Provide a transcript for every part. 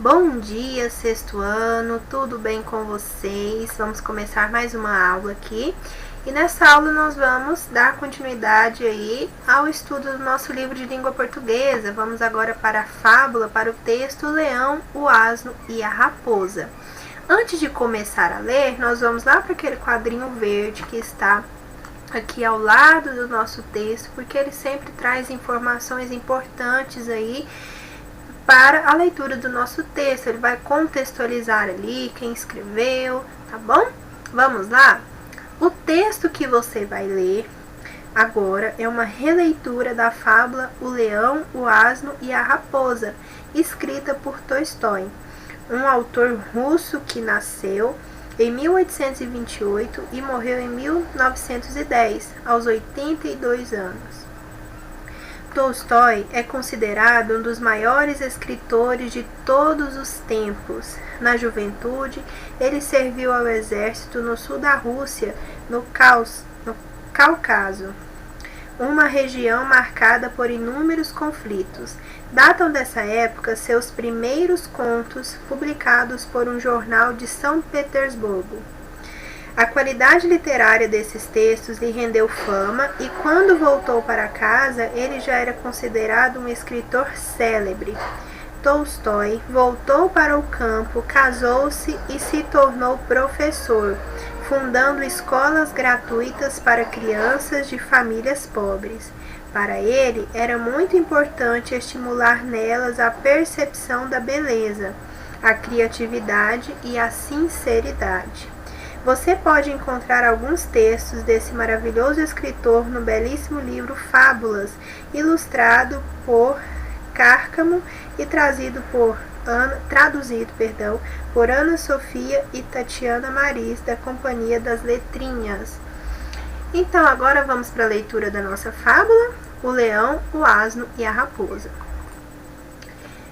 Bom dia, sexto ano, tudo bem com vocês? Vamos começar mais uma aula aqui. E nessa aula nós vamos dar continuidade aí ao estudo do nosso livro de língua portuguesa. Vamos agora para a fábula, para o texto O Leão, o Asno e a Raposa. Antes de começar a ler, nós vamos lá para aquele quadrinho verde que está aqui ao lado do nosso texto, porque ele sempre traz informações importantes aí para a leitura do nosso texto. Ele vai contextualizar ali quem escreveu, tá bom? Vamos lá? O texto que você vai ler agora é uma releitura da fábula O Leão, o Asno e a Raposa, escrita por Tolstói, um autor russo que nasceu em 1828 e morreu em 1910, aos 82 anos. Tolstói é considerado um dos maiores escritores de todos os tempos. Na juventude, ele serviu ao exército no sul da Rússia, no Cáucaso, uma região marcada por inúmeros conflitos. Datam dessa época seus primeiros contos, publicados por um jornal de São Petersburgo. A qualidade literária desses textos lhe rendeu fama e, quando voltou para casa, ele já era considerado um escritor célebre. Tolstói voltou para o campo, casou-se e se tornou professor, fundando escolas gratuitas para crianças de famílias pobres. Para ele, era muito importante estimular nelas a percepção da beleza, a criatividade e a sinceridade. Você pode encontrar alguns textos desse maravilhoso escritor no belíssimo livro Fábulas, ilustrado por Cárcamo e traduzido por Ana Sofia e Tatiana Maris, da Companhia das Letrinhas. Então, agora vamos para a leitura da nossa fábula, O Leão, o Asno e a Raposa.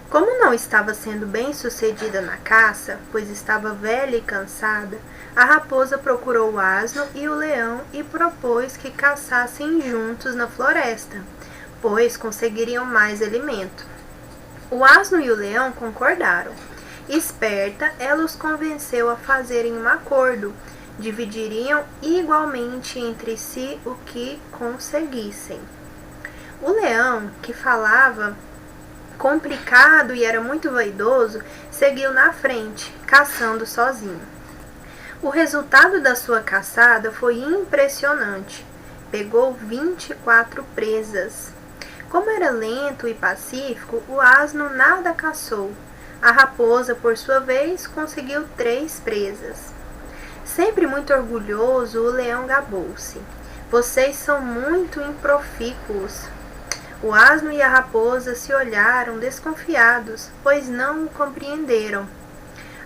Como não estava sendo bem sucedida na caça, pois estava velha e cansada, a raposa procurou o asno e o leão e propôs que caçassem juntos na floresta, pois conseguiriam mais alimento. O asno e o leão concordaram. Esperta, ela os convenceu a fazerem um acordo. Dividiriam igualmente entre si o que conseguissem. O leão, que falava complicado e era muito vaidoso, seguiu na frente, caçando sozinho. O resultado da sua caçada foi impressionante. Pegou 24 presas. Como era lento e pacífico, o asno nada caçou. A raposa, por sua vez, conseguiu 3 presas. Sempre muito orgulhoso, o leão gabou-se. Vocês são muito improfícuos. O asno e a raposa se olharam desconfiados, pois não o compreenderam.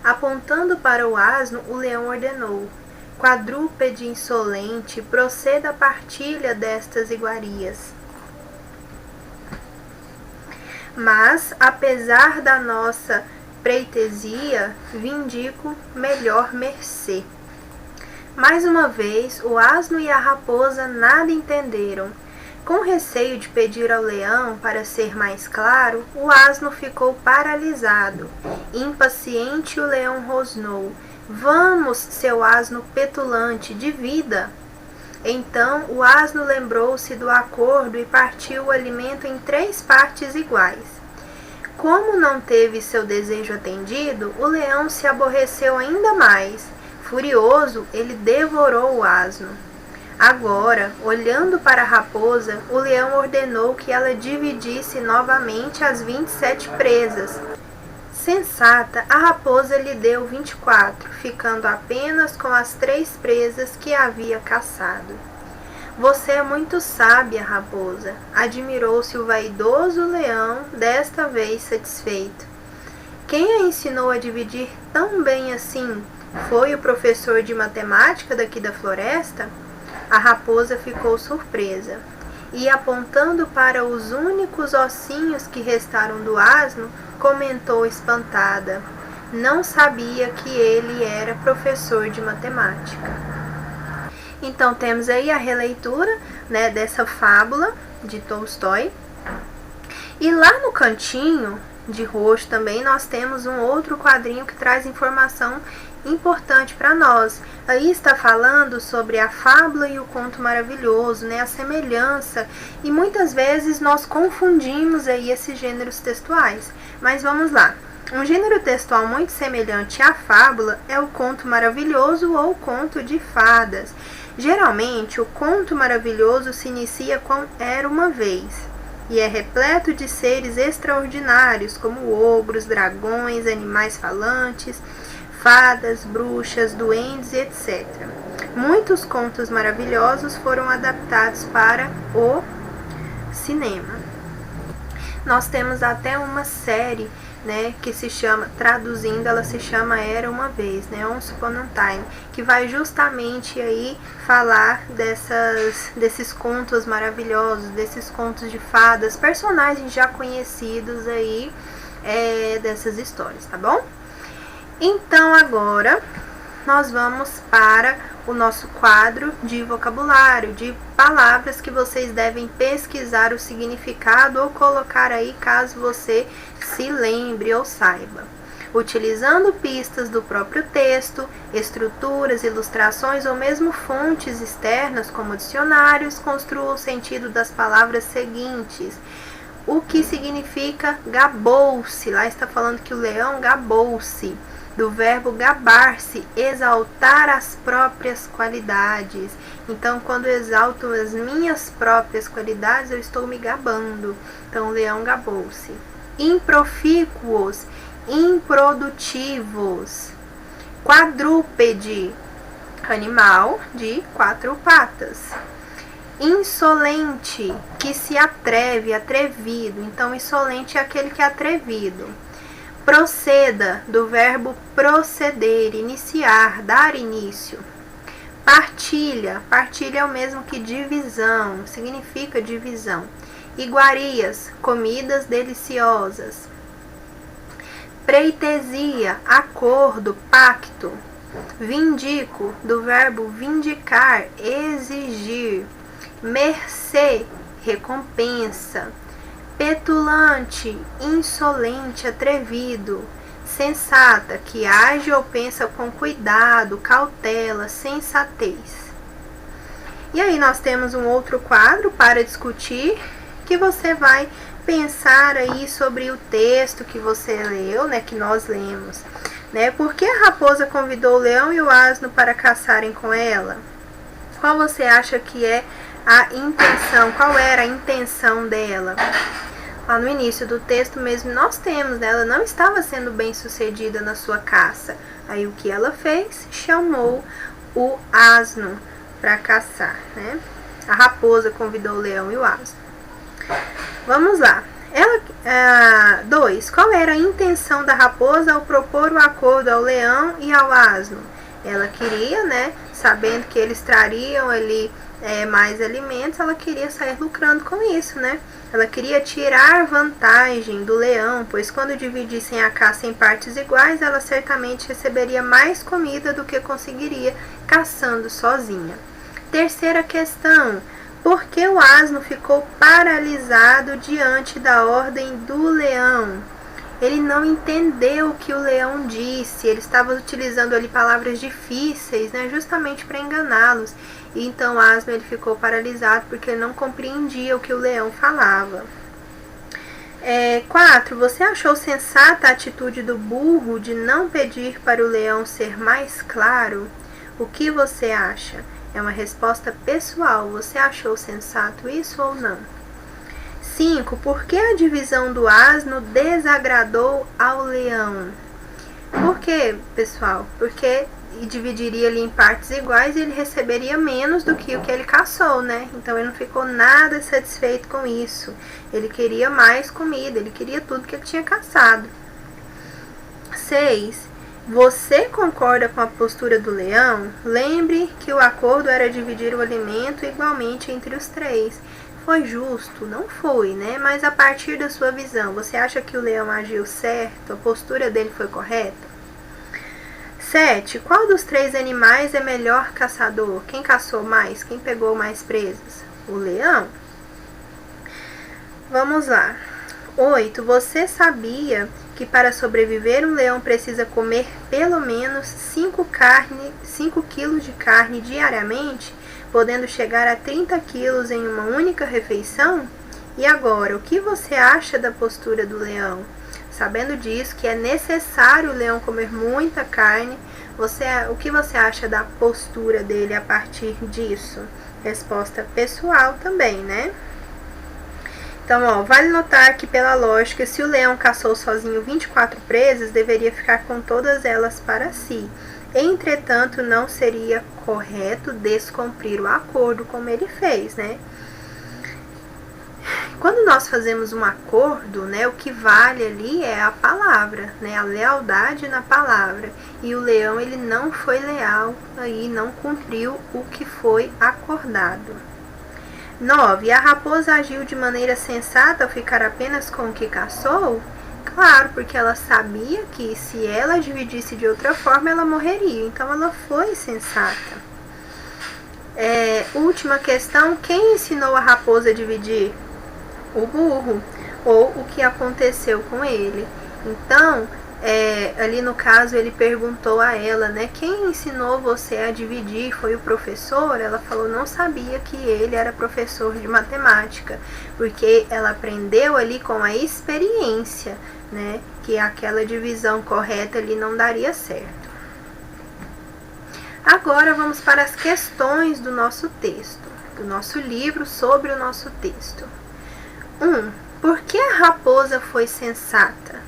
Apontando para o asno, o leão ordenou: quadrúpede insolente, proceda à partilha destas iguarias. Mas, apesar da nossa preitesia, vindico melhor mercê. Mais uma vez, o asno e a raposa nada entenderam. Com receio de pedir ao leão para ser mais claro, o asno ficou paralisado. Impaciente, o leão rosnou: vamos, seu asno petulante, divida! Então o asno lembrou-se do acordo e partiu o alimento em 3 partes iguais. Como não teve seu desejo atendido, o leão se aborreceu ainda mais. Furioso, ele devorou o asno. Agora, olhando para a raposa, o leão ordenou que ela dividisse novamente as 27 presas. Sensata, a raposa lhe deu 24, ficando apenas com as 3 presas que havia caçado. Você é muito sábia, raposa, admirou-se o vaidoso leão, desta vez satisfeito. Quem a ensinou a dividir tão bem assim? Foi o professor de matemática daqui da floresta? A raposa ficou surpresa e, apontando para os únicos ossinhos que restaram do asno, comentou espantada: não sabia que ele era professor de matemática. Então temos aí a releitura, dessa fábula de Tolstói. E lá no cantinho de roxo também, nós temos um outro quadrinho que traz informação importante para nós. Aí está falando sobre a fábula e o conto maravilhoso, né? A semelhança, e muitas vezes nós confundimos aí esses gêneros textuais. Mas vamos lá. Um gênero textual muito semelhante à fábula é o conto maravilhoso ou conto de fadas. Geralmente, o conto maravilhoso se inicia com Era uma vez e é repleto de seres extraordinários, como ogros, dragões, animais falantes, fadas, bruxas, duendes, etc. Muitos contos maravilhosos foram adaptados para o cinema. Nós temos até uma série, né, que se chama, traduzindo, ela se chama Era uma Vez, né, Once Upon a Time, que vai justamente aí falar desses contos maravilhosos, desses contos de fadas, personagens já conhecidos aí dessas histórias, tá bom? Então agora nós vamos para o nosso quadro de vocabulário, de palavras que vocês devem pesquisar o significado ou colocar aí caso você se lembre ou saiba. Utilizando pistas do próprio texto, estruturas, ilustrações ou mesmo fontes externas como dicionários, construa o sentido das palavras seguintes. O que significa gabou-se? Lá está falando que o leão gabou-se. Do verbo gabar-se, exaltar as próprias qualidades. Então, quando eu exalto as minhas próprias qualidades, eu estou me gabando. Então, o leão gabou-se. Improfícuos, improdutivos. Quadrúpede, animal de 4 patas. Insolente, que se atreve, atrevido. Então, insolente é aquele que é atrevido. Proceda, do verbo proceder, iniciar, dar início. Partilha, partilha é o mesmo que divisão, significa divisão. Iguarias, comidas deliciosas. Preitesia, acordo, pacto. Vindico, do verbo vindicar, exigir. Mercê, recompensa. Petulante, insolente, atrevido. Sensata, que age ou pensa com cuidado, cautela, sensatez. E aí nós temos um outro quadro para discutir, que você vai pensar aí sobre o texto que você leu, né, que nós lemos, né? Por que a raposa convidou o leão e o asno para caçarem com ela? Qual você acha que é a intenção? Qual era a intenção dela? Lá no início do texto mesmo nós temos, né? Ela não estava sendo bem sucedida na sua caça. Aí o que ela fez? Chamou o asno para caçar, né? A raposa convidou o leão e o asno. Vamos lá. 2. Qual era a intenção da raposa ao propor o acordo ao leão e ao asno? Ela queria, né, sabendo que eles trariam ali mais alimentos, ela queria sair lucrando com isso, né? Ela queria tirar vantagem do leão, pois quando dividissem a caça em partes iguais, ela certamente receberia mais comida do que conseguiria caçando sozinha. Terceira questão. Por que o asno ficou paralisado diante da ordem do leão? Ele não entendeu o que o leão disse, ele estava utilizando ali palavras difíceis, né, justamente para enganá-los. E então o asno ele ficou paralisado porque ele não compreendia o que o leão falava. 4. Você achou sensata a atitude do burro de não pedir para o leão ser mais claro? O que você acha? É uma resposta pessoal. Você achou sensato isso ou não? 5. Por que a divisão do asno desagradou ao leão? Por quê, pessoal? Porque dividiria ali em partes iguais e ele receberia menos do que o que ele caçou, né? Então ele não ficou nada satisfeito com isso. Ele queria mais comida, ele queria tudo que ele tinha caçado. 6. Você concorda com a postura do leão? Lembre que o acordo era dividir o alimento igualmente entre os 3. Foi justo? Não foi, né? Mas a partir da sua visão, você acha que o leão agiu certo? A postura dele foi correta? 7. Qual dos 3 animais é melhor caçador? Quem caçou mais? Quem pegou mais presas? O leão? Vamos lá. 8. Você sabia que para sobreviver um leão precisa comer pelo menos 5 quilos de carne diariamente, podendo chegar a 30 quilos em uma única refeição? E agora, o que você acha da postura do leão? Sabendo disso, que é necessário o leão comer muita carne, o que você acha da postura dele a partir disso? Resposta pessoal também, né? Então, vale notar que, pela lógica, se o leão caçou sozinho 24 presas, deveria ficar com todas elas para si. Entretanto, não seria correto descumprir o acordo como ele fez, né? Quando nós fazemos um acordo, né, o que vale ali é a palavra, né, a lealdade na palavra. E o leão, ele não foi leal, aí não cumpriu o que foi acordado. 9. A raposa agiu de maneira sensata ao ficar apenas com o que caçou? Claro, porque ela sabia que se ela dividisse de outra forma, ela morreria. Então, ela foi sensata. Última questão. Quem ensinou a raposa a dividir? O burro. Ou o que aconteceu com ele. Então, ali no caso, ele perguntou a ela, né? Quem ensinou você a dividir? Foi o professor? Ela falou, não sabia que ele era professor de matemática, porque ela aprendeu ali com a experiência, né? Que aquela divisão correta ali não daria certo. Agora vamos para as questões do nosso texto, do nosso livro sobre o nosso texto. 1. Por que a raposa foi sensata?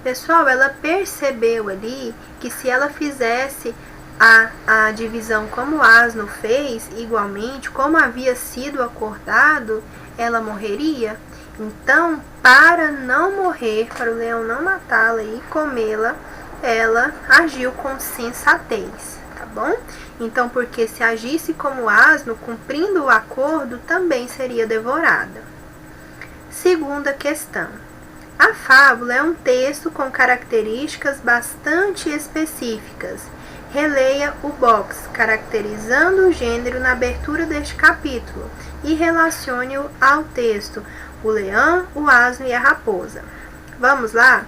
Pessoal, ela percebeu ali que se ela fizesse a divisão como o asno fez, igualmente, como havia sido acordado, ela morreria. Então, para não morrer, para o leão não matá-la e comê-la, ela agiu com sensatez, tá bom? Então, porque se agisse como o asno, cumprindo o acordo, também seria devorada. Segunda questão. A fábula é um texto com características bastante específicas. Releia o box caracterizando o gênero na abertura deste capítulo e relacione-o ao texto O Leão, o Asno e a Raposa. Vamos lá?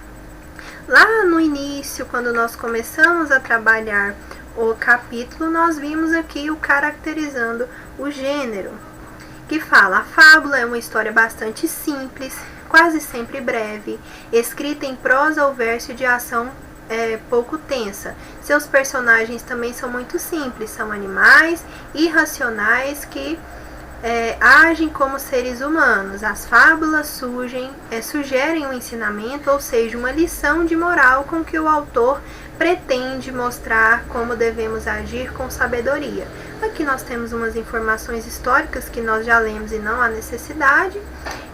Lá no início, quando nós começamos a trabalhar o capítulo, nós vimos aqui o caracterizando o gênero, que fala: a fábula é uma história bastante simples, quase sempre breve, escrita em prosa ou verso de ação pouco tensa. Seus personagens também são muito simples, são animais irracionais que agem como seres humanos. As fábulas sugerem um ensinamento, ou seja, uma lição de moral com que o autor pretende mostrar como devemos agir com sabedoria. Aqui nós temos umas informações históricas que nós já lemos e não há necessidade.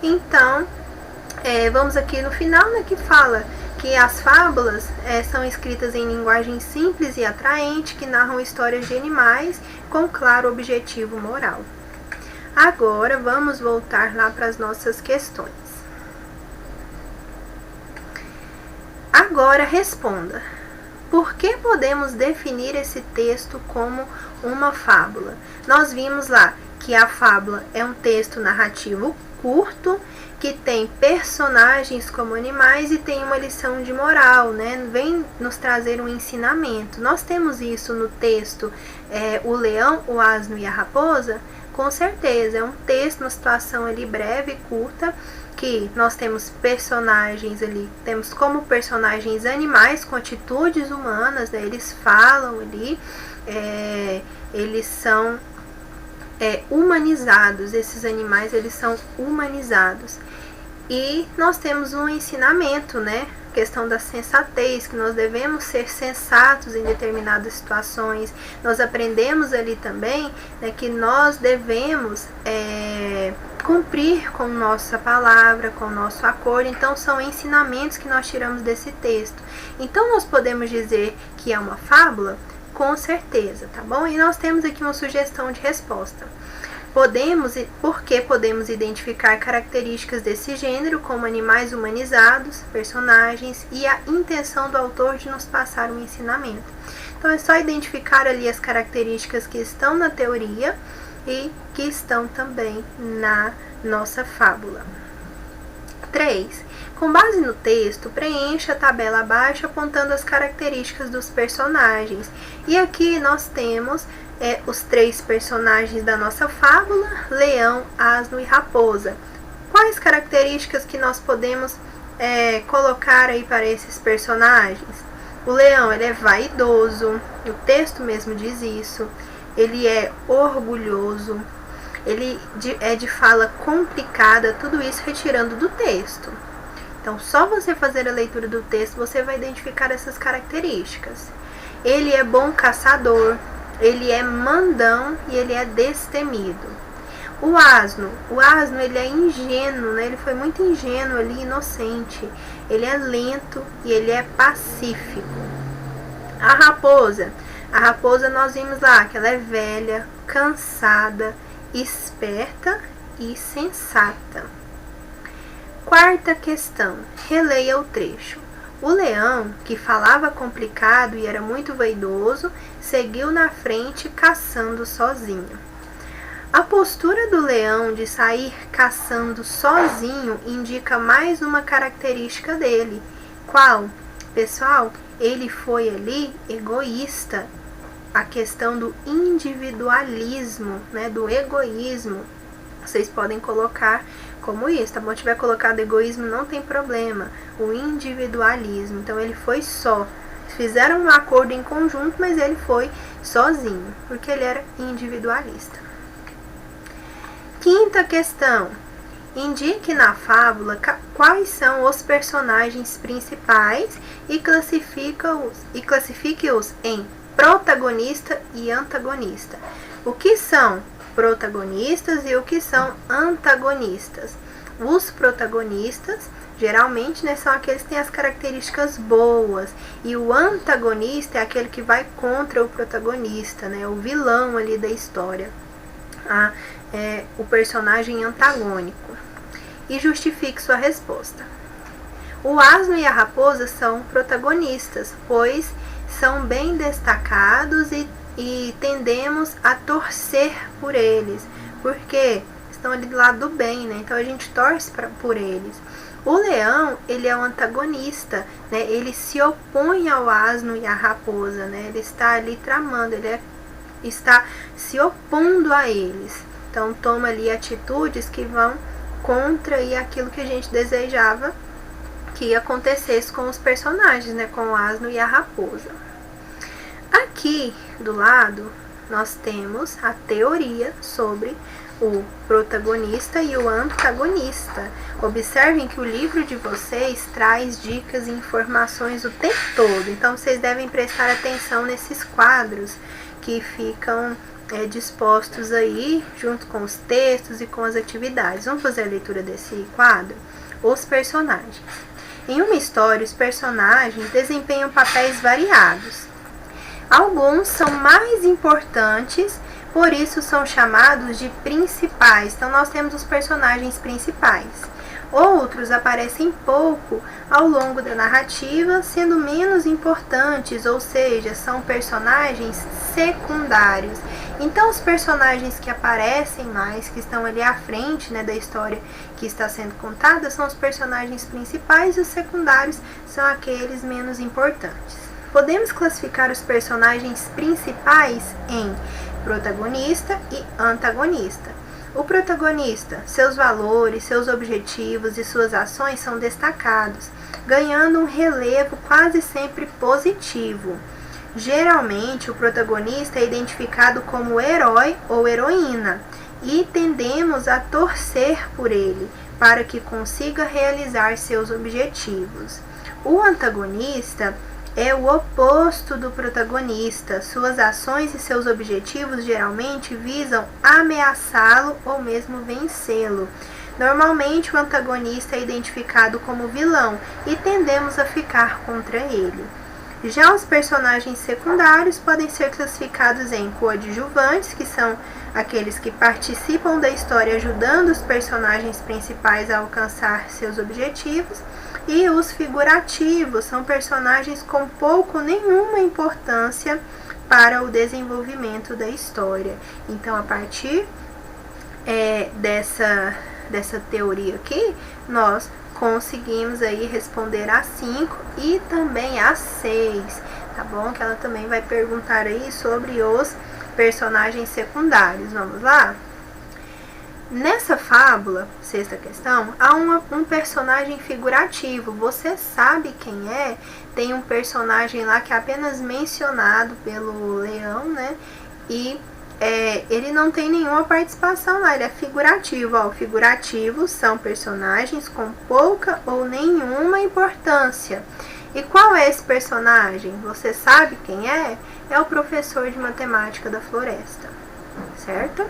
Então, vamos aqui no final, né, que fala que as fábulas são escritas em linguagem simples e atraente, que narram histórias de animais com claro objetivo moral. Agora, vamos voltar lá para as nossas questões. Agora, responda. Por que podemos definir esse texto como uma fábula? Nós vimos lá que a fábula é um texto narrativo curto, que tem personagens como animais e tem uma lição de moral, né? Vem nos trazer um ensinamento. Nós temos isso no texto O Leão, o Asno e a Raposa? Com certeza, é um texto, uma situação ali breve e curta, que nós temos personagens ali, temos como personagens animais com atitudes humanas, né? Eles falam ali, eles são humanizados, esses animais, eles são humanizados. E nós temos um ensinamento, né? Questão da sensatez, que nós devemos ser sensatos em determinadas situações. Nós aprendemos ali também, né, que nós devemos cumprir com nossa palavra, com o nosso acordo. Então, são ensinamentos que nós tiramos desse texto. Então, nós podemos dizer que é uma fábula? Com certeza, tá bom? E nós temos aqui uma sugestão de resposta. Porque podemos identificar características desse gênero como animais humanizados, personagens e a intenção do autor de nos passar um ensinamento. Então é só identificar ali as características que estão na teoria e que estão também na nossa fábula. 3. Com base no texto, preencha a tabela abaixo apontando as características dos personagens. E aqui nós temos os 3 personagens da nossa fábula, leão, asno e raposa. Quais características que nós podemos colocar aí para esses personagens? O leão, ele é vaidoso, o texto mesmo diz isso. Ele é orgulhoso, ele é de fala complicada, tudo isso retirando do texto. Então, só você fazer a leitura do texto, você vai identificar essas características. Ele é bom caçador, ele é mandão e ele é destemido. O asno ele é ingênuo, né? Ele foi muito ingênuo ali, inocente. Ele é lento e ele é pacífico. A raposa nós vimos lá que ela é velha, cansada, esperta e sensata. Quarta questão, releia o trecho. O leão, que falava complicado e era muito vaidoso, seguiu na frente caçando sozinho. A postura do leão de sair caçando sozinho indica mais uma característica dele. Qual? Pessoal, ele foi ali egoísta. A questão do individualismo, né, do egoísmo. Vocês podem colocar como isso, tá bom? Se tiver colocado egoísmo, não tem problema. O individualismo. Então, ele foi só. Fizeram um acordo em conjunto, mas ele foi sozinho, porque ele era individualista. Quinta questão. Indique na fábula quais são os personagens principais e classifique-os em protagonista e antagonista. O que são protagonistas e o que são antagonistas? Os protagonistas, geralmente, né, são aqueles que têm as características boas, e o antagonista é aquele que vai contra o protagonista, né, o vilão ali da história, o personagem antagônico. E justifique sua resposta. O asno e a raposa são protagonistas, pois são bem destacados e tendemos a torcer por eles, porque estão ali do lado do bem, né? Então a gente torce por eles. O leão, ele é um antagonista, né? Ele se opõe ao asno e à raposa, né? Ele está ali tramando, está se opondo a eles. Então toma ali atitudes que vão contra aquilo que a gente desejava que acontecesse com os personagens, né? Com o asno e a raposa. Aqui do lado nós temos a teoria sobre o protagonista e o antagonista. Observem que o livro de vocês traz dicas e informações o tempo todo, então vocês devem prestar atenção nesses quadros que ficam dispostos aí junto com os textos e com as atividades. Vamos fazer a leitura desse quadro? Os personagens. Em uma história, os personagens desempenham papéis variados. Alguns são mais importantes, por isso são chamados de principais. Então, nós temos os personagens principais. Outros aparecem pouco ao longo da narrativa, sendo menos importantes, ou seja, são personagens secundários. Então, os personagens que aparecem mais, que estão ali à frente, né, da história que está sendo contada, são os personagens principais, e os secundários são aqueles menos importantes. Podemos classificar os personagens principais em protagonista e antagonista. O protagonista, seus valores, seus objetivos e suas ações são destacados, ganhando um relevo quase sempre positivo. Geralmente, o protagonista é identificado como herói ou heroína e tendemos a torcer por ele para que consiga realizar seus objetivos. O antagonista é o oposto do protagonista. Suas ações e seus objetivos geralmente visam ameaçá-lo ou mesmo vencê-lo. Normalmente, o antagonista é identificado como vilão e tendemos a ficar contra ele. Já os personagens secundários podem ser classificados em coadjuvantes, que são aqueles que participam da história ajudando os personagens principais a alcançar seus objetivos, e os figurativos são personagens com pouco ou nenhuma importância para o desenvolvimento da história. Então, a partir dessa teoria aqui, nós conseguimos aí responder a 5 e também a 6, tá bom? Que ela também vai perguntar aí sobre os personagens secundários. Vamos lá? Nessa fábula, sexta questão, há um personagem figurativo. Você sabe quem é? Tem um personagem lá que é apenas mencionado pelo leão, né? E ele não tem nenhuma participação lá, ele é figurativo. Ó, figurativos são personagens com pouca ou nenhuma importância. E qual é esse personagem? Você sabe quem é? É o professor de matemática da floresta, certo?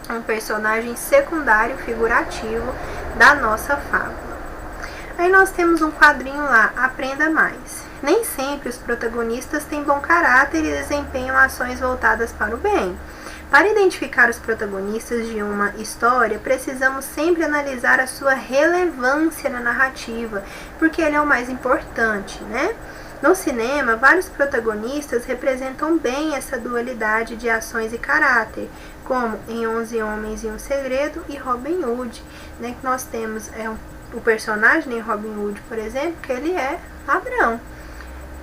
Um personagem secundário figurativo da nossa fábula. Aí nós temos um quadrinho lá, Aprenda Mais. Nem sempre os protagonistas têm bom caráter e desempenham ações voltadas para o bem. Para identificar os protagonistas de uma história, precisamos sempre analisar a sua relevância na narrativa, porque ele é o mais importante, né? No cinema, vários protagonistas representam bem essa dualidade de ações e caráter, como em 11 Homens e um Segredo e Robin Hood, né? Que nós temos o personagem em Robin Hood, por exemplo, que ele é ladrão.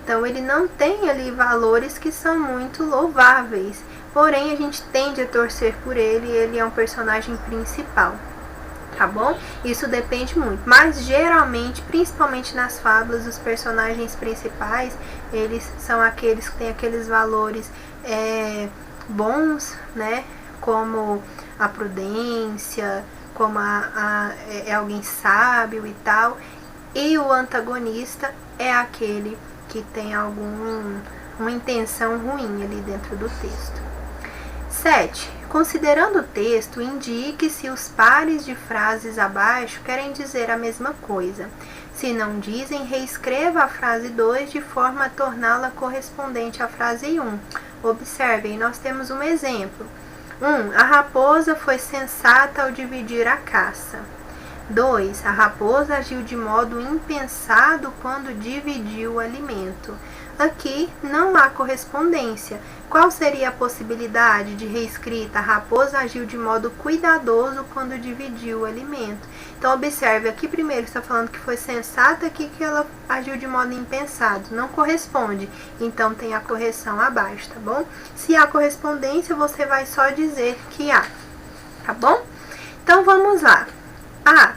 Então ele não tem ali valores que são muito louváveis, porém a gente tende a torcer por ele e ele é um personagem principal. Tá bom? Isso depende muito, mas geralmente, principalmente nas fábulas, os personagens principais, eles são aqueles que têm aqueles valores bons, né? Como a prudência, como é alguém sábio e tal, e o antagonista é aquele que tem uma intenção ruim ali dentro do texto. 7. Considerando o texto, indique se os pares de frases abaixo querem dizer a mesma coisa. Se não dizem, reescreva a frase 2 de forma a torná-la correspondente à frase 1. Observem, nós temos um exemplo. 1. A raposa foi sensata ao dividir a caça. 2. A raposa agiu de modo impensado quando dividiu o alimento. Aqui não há correspondência. Qual seria a possibilidade de reescrita? A raposa agiu de modo cuidadoso quando dividiu o alimento. Então, observe, aqui primeiro está falando que foi sensata, aqui que ela agiu de modo impensado. Não corresponde. Então, tem a correção abaixo, tá bom? Se há correspondência, você vai só dizer que há, tá bom? Então, vamos lá. A.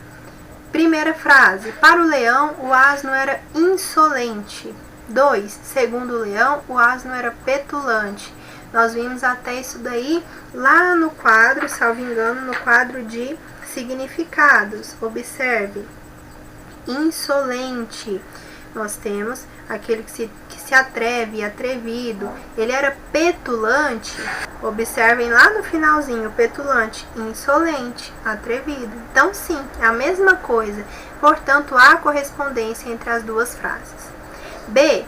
Primeira frase. Para o leão, o asno era insolente. 2. Segundo o leão, o asno era petulante. Nós vimos até isso daí lá no quadro, salvo engano, no quadro de significados. Observe. Insolente. Nós temos aquele que se atreve, atrevido. Ele era petulante. Observem lá no finalzinho, petulante, insolente, atrevido. Então, sim, é a mesma coisa. Portanto, há correspondência entre as duas frases. B.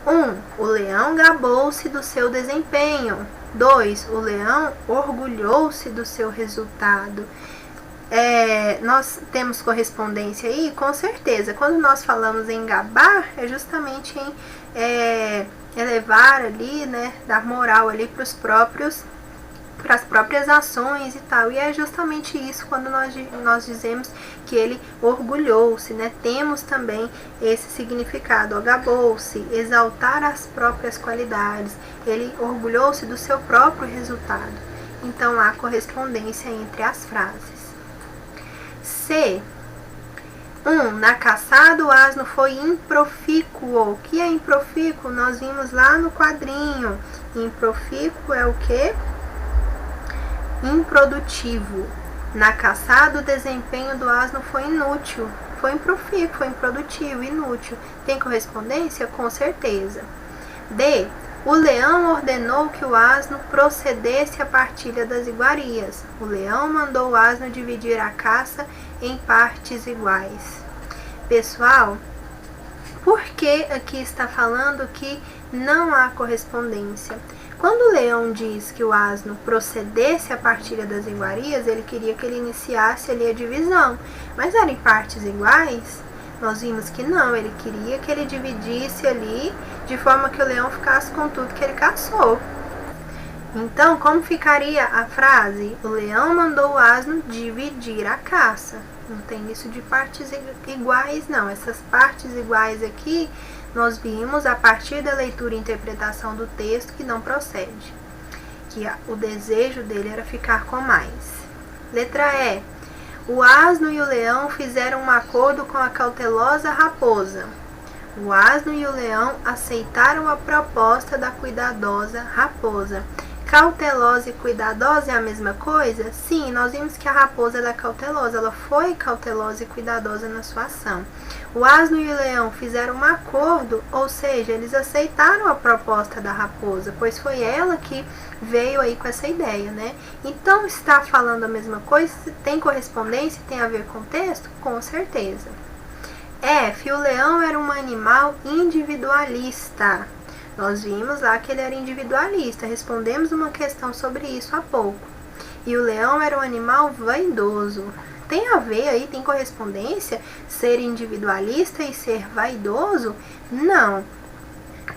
1. O leão gabou-se do seu desempenho. 2. O leão orgulhou-se do seu resultado. Nós temos correspondência aí? Com certeza. Quando nós falamos em gabar, é justamente em elevar ali, né, dar moral ali para as próprias ações e tal. E é justamente isso quando nós dizemos que ele orgulhou-se, né? Temos também esse significado, gabou-se, exaltar as próprias qualidades. Ele orgulhou-se do seu próprio resultado. Então, há correspondência entre as frases. C. 1. Na caçada, o asno foi improfícuo. O que é improfícuo? Nós vimos lá no quadrinho. Improfícuo é o quê? Improdutivo. Na caçada, o desempenho do asno foi inútil. Foi improfícuo, foi improdutivo, inútil. Tem correspondência? Com certeza. D. O leão ordenou que o asno procedesse à partilha das iguarias. O leão mandou o asno dividir a caça em partes iguais. Pessoal, por que aqui está falando que não há correspondência? Quando o leão diz que o asno procedesse à partilha das iguarias, ele queria que ele iniciasse ali a divisão. Mas eram em partes iguais? Nós vimos que não, ele queria que ele dividisse ali de forma que o leão ficasse com tudo que ele caçou. Então, como ficaria a frase? O leão mandou o asno dividir a caça. Não tem isso de partes iguais, não. Essas partes iguais aqui, nós vimos a partir da leitura e interpretação do texto que não procede. Que o desejo dele era ficar com mais. Letra E. O asno e o leão fizeram um acordo com a cautelosa raposa. O asno e o leão aceitaram a proposta da cuidadosa raposa. Cautelosa e cuidadosa é a mesma coisa? Sim, nós vimos que a raposa era cautelosa, ela foi cautelosa e cuidadosa na sua ação. O asno e o leão fizeram um acordo, ou seja, eles aceitaram a proposta da raposa, pois foi ela que veio aí com essa ideia, né? Então, está falando a mesma coisa? Tem correspondência? Tem a ver com o texto? Com certeza. F. O leão era um animal individualista. Nós vimos lá que ele era individualista, respondemos uma questão sobre isso há pouco. E o leão era um animal vaidoso. Tem a ver aí, tem correspondência, ser individualista e ser vaidoso? Não,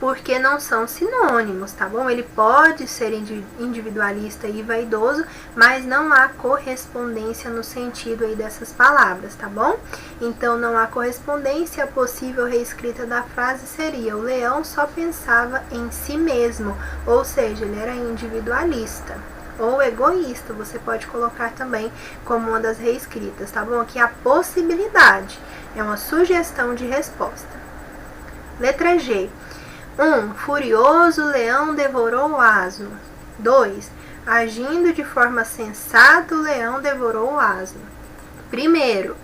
porque não são sinônimos, tá bom? Ele pode ser individualista e vaidoso, mas não há correspondência no sentido aí dessas palavras, tá bom? Então, não há correspondência, a possível reescrita da frase seria: o leão só pensava em si mesmo, ou seja, ele era individualista. Ou egoísta, você pode colocar também como uma das reescritas, tá bom? Aqui a possibilidade, é uma sugestão de resposta. Letra G. 1. Furioso, o leão devorou o asno. 2. Agindo de forma sensata, o leão devorou o asno. Primeiro,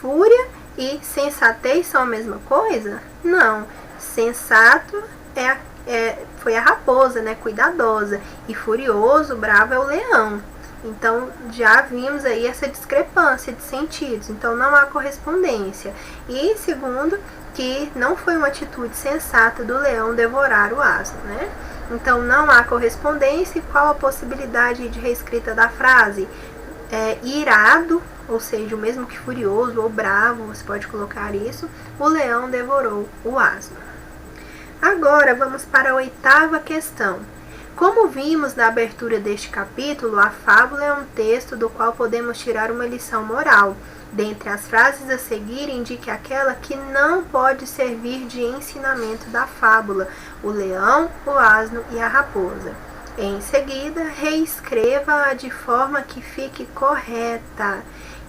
fúria e sensatez são a mesma coisa? Não. Sensato foi a raposa, né? Cuidadosa. E furioso, bravo é o leão. Então, já vimos aí essa discrepância de sentidos. Então, não há correspondência. E segundo, que não foi uma atitude sensata do leão devorar o asno, né? Então, não há correspondência. E qual a possibilidade de reescrita da frase? Irado, ou seja, o mesmo que furioso ou bravo, você pode colocar isso. O leão devorou o asno. Agora, vamos para a 8ª questão. Como vimos na abertura deste capítulo, a fábula é um texto do qual podemos tirar uma lição moral. Dentre as frases a seguir, indique aquela que não pode servir de ensinamento da fábula: o leão, o asno e a raposa. Em seguida, reescreva-a de forma que fique correta.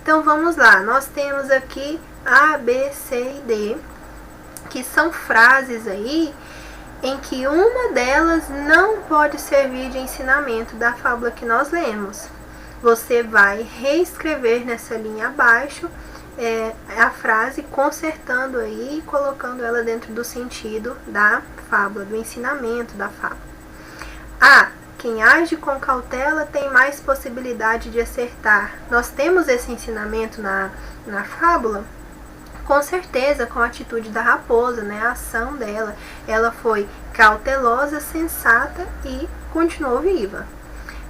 Então, vamos lá. Nós temos aqui A, B, C e D, que são frases aí em que uma delas não pode servir de ensinamento da fábula que nós lemos. Você vai reescrever nessa linha abaixo a frase, consertando aí e colocando ela dentro do sentido da fábula, do ensinamento da fábula. A. Quem age com cautela tem mais possibilidade de acertar. Nós temos esse ensinamento na fábula? Com certeza, com a atitude da raposa, né? A ação dela. Ela foi cautelosa, sensata e continuou viva.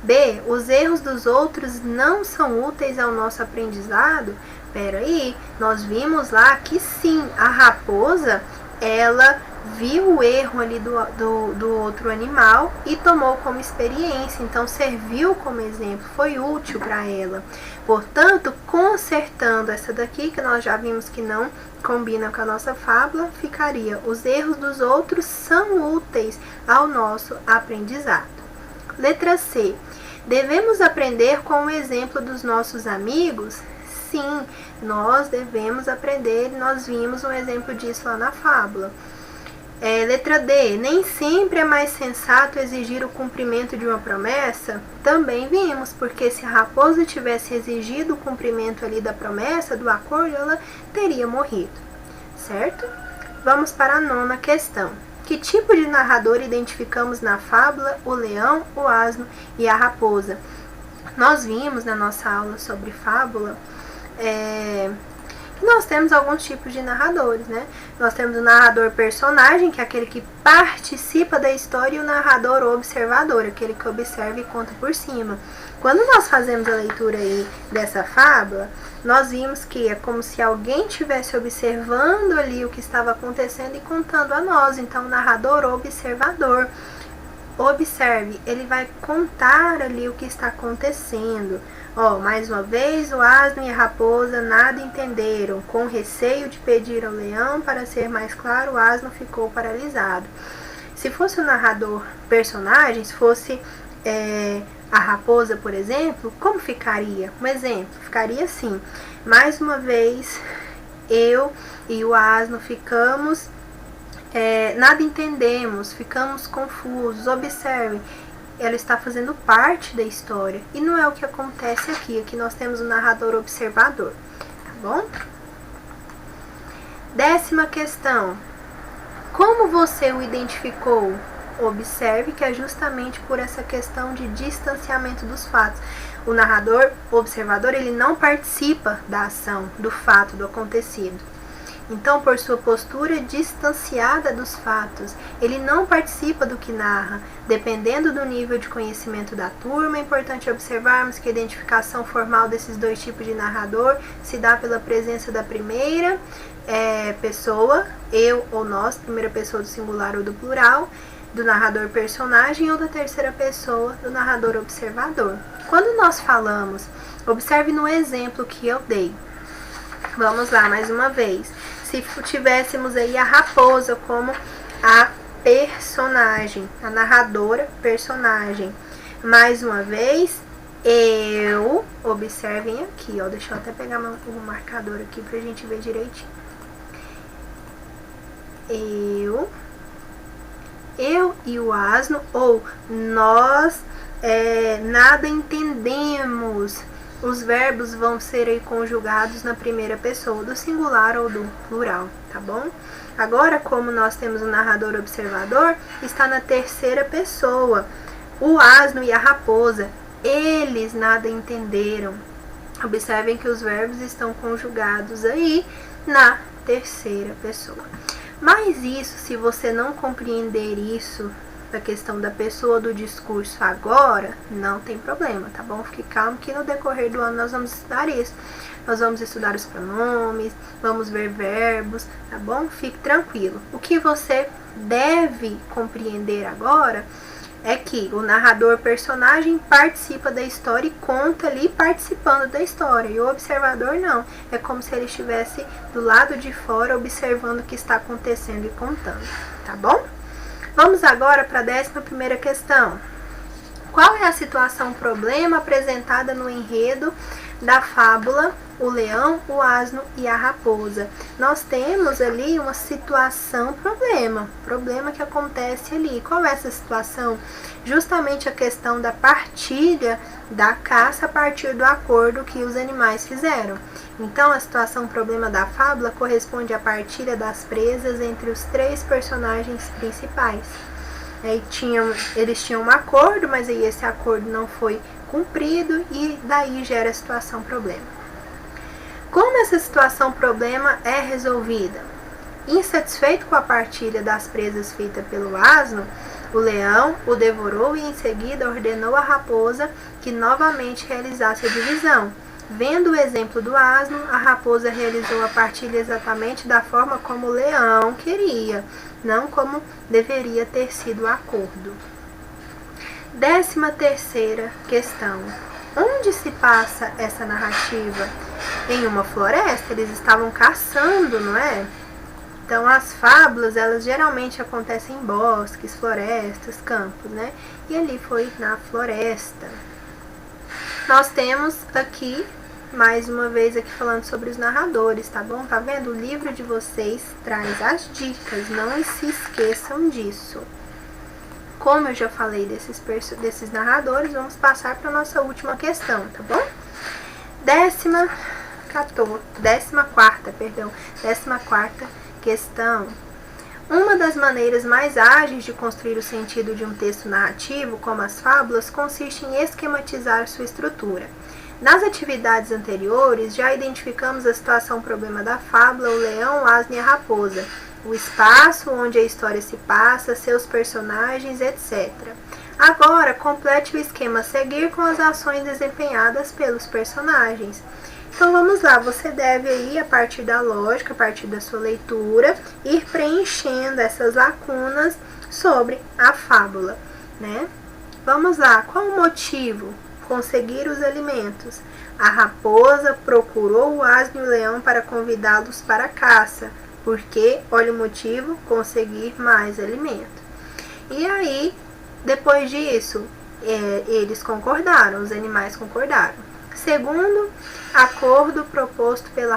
B. Os erros dos outros não são úteis ao nosso aprendizado? Peraí, nós vimos lá que sim, a raposa, ela viu o erro ali do outro animal e tomou como experiência, então serviu como exemplo, foi útil para ela. Portanto, consertando essa daqui, que nós já vimos que não combina com a nossa fábula, ficaria: os erros dos outros são úteis ao nosso aprendizado. Letra C. Devemos aprender com o exemplo dos nossos amigos? Sim, nós devemos aprender, nós vimos um exemplo disso lá na fábula. Letra D. Nem sempre é mais sensato exigir o cumprimento de uma promessa? Também vimos, porque se a raposa tivesse exigido o cumprimento ali da promessa, do acordo, ela teria morrido, certo? Vamos para a 9ª questão. Que tipo de narrador identificamos na fábula o leão, o asno e a raposa? Nós vimos na nossa aula sobre fábula que nós temos alguns tipos de narradores, né? Nós temos o narrador personagem, que é aquele que participa da história, e o narrador observador, aquele que observa e conta por cima. Quando nós fazemos a leitura aí dessa fábula, nós vimos que é como se alguém estivesse observando ali o que estava acontecendo e contando a nós. Então, o narrador observador. Observe, ele vai contar ali o que está acontecendo. Ó, mais uma vez, o asno e a raposa nada entenderam. Com receio de pedir ao leão para ser mais claro, o asno ficou paralisado. Se fosse o narrador personagem, se fosse a raposa, por exemplo, como ficaria? Um exemplo, ficaria assim. Mais uma vez, eu e o asno ficamos, nada entendemos, ficamos confusos. Observem, ela está fazendo parte da história e não é o que acontece aqui. Aqui nós temos o narrador observador, tá bom? 10ª questão. Como você o identificou? Observe que é justamente por essa questão de distanciamento dos fatos. O narrador observador, ele não participa da ação, do fato, do acontecido. Então, por sua postura distanciada dos fatos, ele não participa do que narra. Dependendo do nível de conhecimento da turma, é importante observarmos que a identificação formal desses dois tipos de narrador se dá pela presença da primeira pessoa, eu ou nós, primeira pessoa do singular ou do plural, do narrador personagem, ou da terceira pessoa, do narrador observador. Quando nós falamos, observe no exemplo que eu dei. Vamos lá, mais uma vez. Se tivéssemos aí a raposa como a personagem, a narradora personagem. Mais uma vez, eu, observem aqui, ó, deixa eu até pegar o marcador aqui pra gente ver direitinho. Eu e o asno, ou nós nada entendemos. Os verbos vão ser aí conjugados na primeira pessoa, do singular ou do plural, tá bom? Agora, como nós temos o narrador observador, está na terceira pessoa. O asno e a raposa, eles nada entenderam. Observem que os verbos estão conjugados aí na terceira pessoa. Mas isso, se você não compreender isso, da questão da pessoa do discurso agora, não tem problema, tá bom? Fique calmo que no decorrer do ano nós vamos estudar isso. Nós vamos estudar os pronomes, vamos ver verbos, tá bom? Fique tranquilo. O que você deve compreender agora é que o narrador personagem participa da história e conta ali participando da história. E o observador não. É como se ele estivesse do lado de fora observando o que está acontecendo e contando, tá bom? Vamos agora para a 11ª questão. Qual é a situação problema apresentada no enredo da fábula O Leão, o Asno e a Raposa? Nós temos ali uma situação problema que acontece ali. Qual é essa situação? Justamente a questão da partilha da caça a partir do acordo que os animais fizeram. Então, a situação problema da fábula corresponde à partilha das presas entre os 3 personagens principais. Eles tinham um acordo, mas aí esse acordo não foi cumprido e daí gera a situação problema. Como essa situação problema é resolvida? Insatisfeito com a partilha das presas feita pelo asno, o leão o devorou e em seguida ordenou à raposa que novamente realizasse a divisão. Vendo o exemplo do asno, a raposa realizou a partilha exatamente da forma como o leão queria, não como deveria ter sido o acordo. 13ª questão. Onde se passa essa narrativa? Em uma floresta, eles estavam caçando, não é? Então, as fábulas, elas geralmente acontecem em bosques, florestas, campos, né? E ali foi na floresta. Nós temos aqui, mais uma vez aqui falando sobre os narradores, tá bom? Tá vendo? O livro de vocês traz as dicas, não se esqueçam disso. Como eu já falei desses narradores, vamos passar para a nossa última questão, tá bom? 14ª questão. Uma das maneiras mais ágeis de construir o sentido de um texto narrativo, como as fábulas, consiste em esquematizar sua estrutura. Nas atividades anteriores, já identificamos a situação problema da fábula, o leão, o asno e a raposa, o espaço onde a história se passa, seus personagens, etc. Agora, complete o esquema a seguir com as ações desempenhadas pelos personagens. Então, vamos lá, você deve aí, a partir da lógica, a partir da sua leitura, ir preenchendo essas lacunas sobre a fábula, né? Vamos lá, qual o motivo conseguir os alimentos. A raposa procurou o asno e o leão para convidá-los para a caça, porque, olha o motivo, conseguir mais alimento. E aí, depois disso, eles concordaram, os animais concordaram. Segundo acordo proposto pela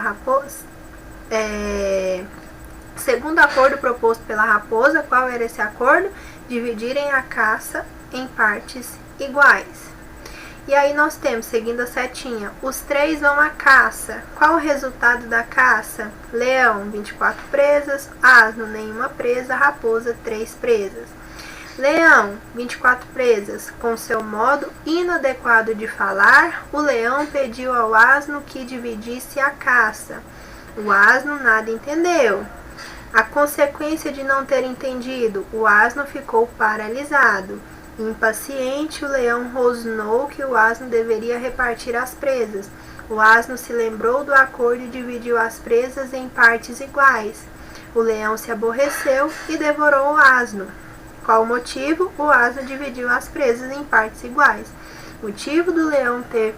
raposa, qual era esse acordo? Dividirem a caça em partes iguais. E aí nós temos, seguindo a setinha, os 3 vão à caça. Qual o resultado da caça? Leão, 24 presas, asno, nenhuma presa, raposa, 3 presas. Leão, 24 presas. Com seu modo inadequado de falar, o leão pediu ao asno que dividisse a caça. O asno nada entendeu. A consequência de não ter entendido, o asno ficou paralisado. Impaciente, o leão rosnou que o asno deveria repartir as presas. O asno se lembrou do acordo e dividiu as presas em partes iguais. O leão se aborreceu e devorou o asno. Qual o motivo? O asno dividiu as presas em partes iguais. O motivo do leão ter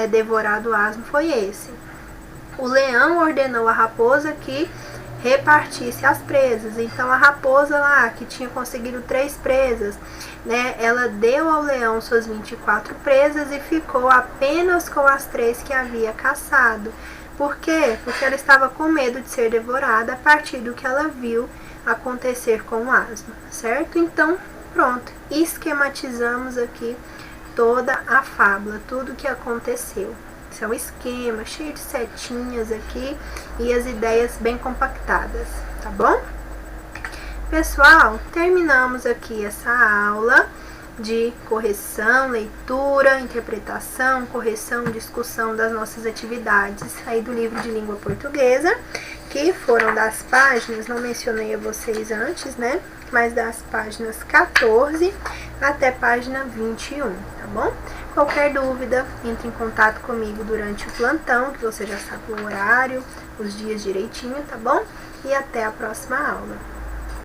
devorado o asno foi esse. O leão ordenou à raposa que repartisse as presas. Então a raposa lá, que tinha conseguido 3 presas, né, ela deu ao leão suas 24 presas e ficou apenas com as 3 que havia caçado. Por quê? Porque ela estava com medo de ser devorada a partir do que ela viu acontecer com o asno, certo? Então, pronto, esquematizamos aqui toda a fábula, tudo o que aconteceu. Isso é um esquema cheio de setinhas aqui e as ideias bem compactadas, tá bom? Pessoal, terminamos aqui essa aula de correção, leitura, interpretação, correção, discussão das nossas atividades aí do livro de língua portuguesa, que foram das páginas, não mencionei a vocês antes, né? Mas das páginas 14 até página 21, tá bom? Qualquer dúvida, entre em contato comigo durante o plantão, que você já sabe o horário, os dias direitinho, tá bom? E até a próxima aula.